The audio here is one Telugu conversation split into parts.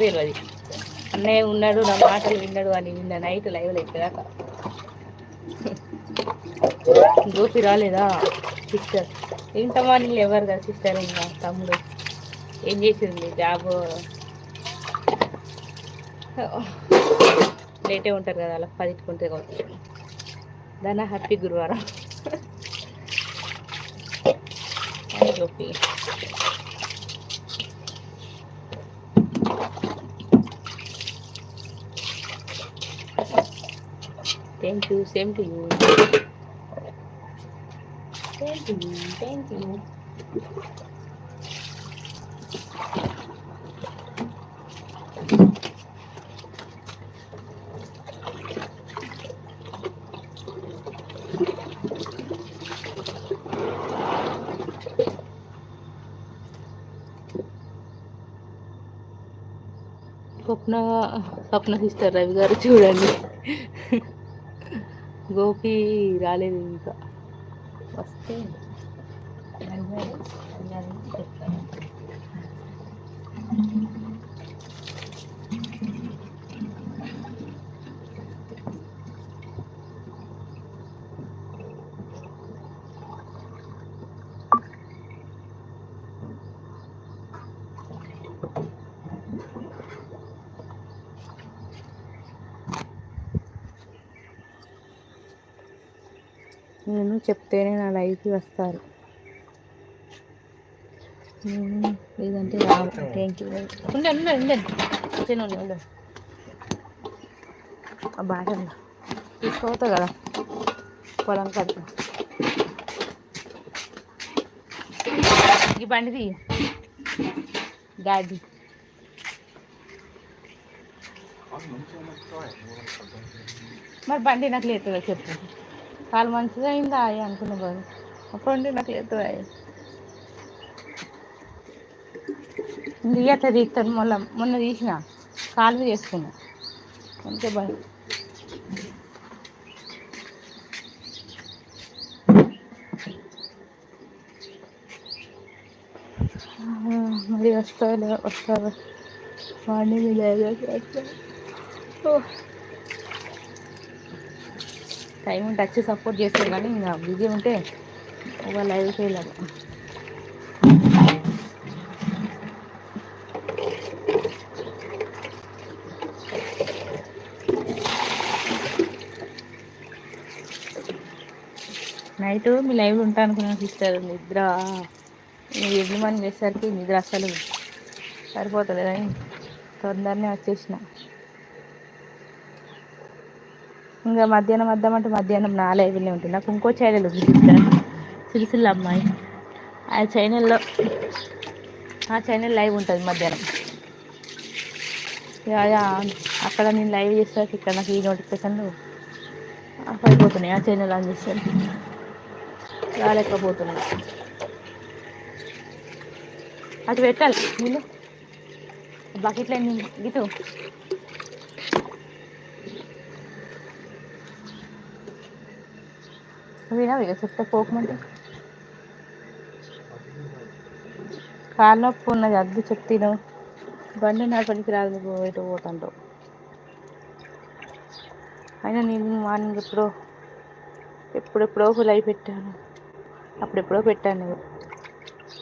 తెలియదు అన్నయ్య ఉన్నాడు నా మాటలు విన్నాడు అని నిన్న నైట్ లైవ్ ఎక్కదాకా గోపి రాలేదా సిస్టర్ ఇంతమా నీళ్ళు ఎవరు కదా సిస్టర్ ఇంకా తమ్ముడు ఏం చేసింది జాబ్ లేటే ఉంటారు కదా అలా 10ంటే కావచ్చు దానా హ్యాపీ గురువారం Gopi thank you same to you thank you Swapna sister Ravi గారు చూడండి గోపి రాలేదు ఇంకా వస్తే చెప్తాను నేను చెప్తేనే నా లైఫ్కి వస్తారు లేదంటే థ్యాంక్ యూ ఉండండి ఉండండి ఆ బాగా తీసుకోవతా కదా పొలం కడుపు ఈ బండిది డాడీ మరి బండి నాకు లేతుందా చెప్పు కాలు మంచిగా అయిందా అయ్యి అనుకున్న బాబు అప్పుడు నాకు లేతుందా ఇంక అట్లా తీస్తాను మొన్న తీసిన కాలు చేసుకున్నా అంతే బాయ్ మళ్ళీ వస్తారు మార్నింగ్ టైం ఉంటే వచ్చి సపోర్ట్ చేస్తారు కానీ ఇంకా బిజీ ఉంటే ఒక లైవ్ చేయలేదు నైట్ మీ లైవ్లో ఉంటా అనుకున్నాను సిస్టర్ నిద్ర ఎర్లీ మార్నింగ్ చేసేసరికి నిద్ర అసలు సరిపోతలేదని తొందరనే వచ్చేసిన ఇంకా మధ్యాహ్నం వద్దామంటే మధ్యాహ్నం నా లైవ్లోనే ఉంటుంది నాకు ఇంకో ఛానల్ ఉంది సిస్టర్ సిరిసిల్ల అమ్మాయి ఆ ఛానల్ లైవ్ ఉంటుంది మధ్యాహ్నం అక్కడ నేను లైవ్ చేసేసరికి ఇక్కడ నాకు ఈ నోటిఫికేషన్లు అయిపోతున్నాయి ఆ ఛానల్ ఆన్ చేసేసరికి రాలేకపోతున్నాయి అటు పెట్టాలి నీళ్ళు బకెట్లో గిటు వినావు ఇక చెప్తే పోకమంటే కాలు నొప్పి ఉన్నది అద్దు చెప్తాను బండి నడపడానికి రాదు నువ్వు ఎటు పోతాంటావు అయినా నేను మార్నింగ్ ఎప్పుడెప్పుడో లైవ్ పెట్టాను అప్పుడెప్పుడో పెట్టాను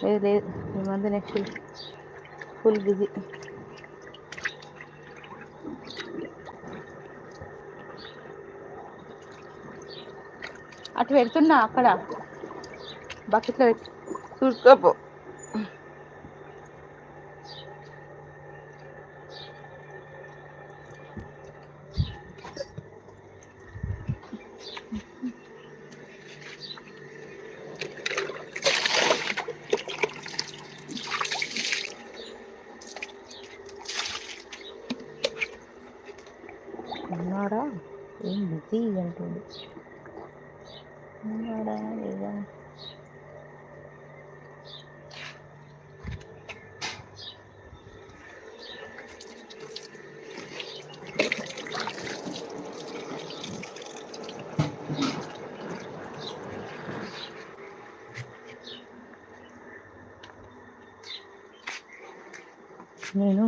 లేదు ఈ మంత్ నెక్స్ట్ ఫుల్ బిజీ అటు పెడుతున్నా అక్కడ బకెట్లో చూసుకోపో ఉన్నాడా ఏం బిజీ అంటుంది ఉన్నాడా లేదా నేను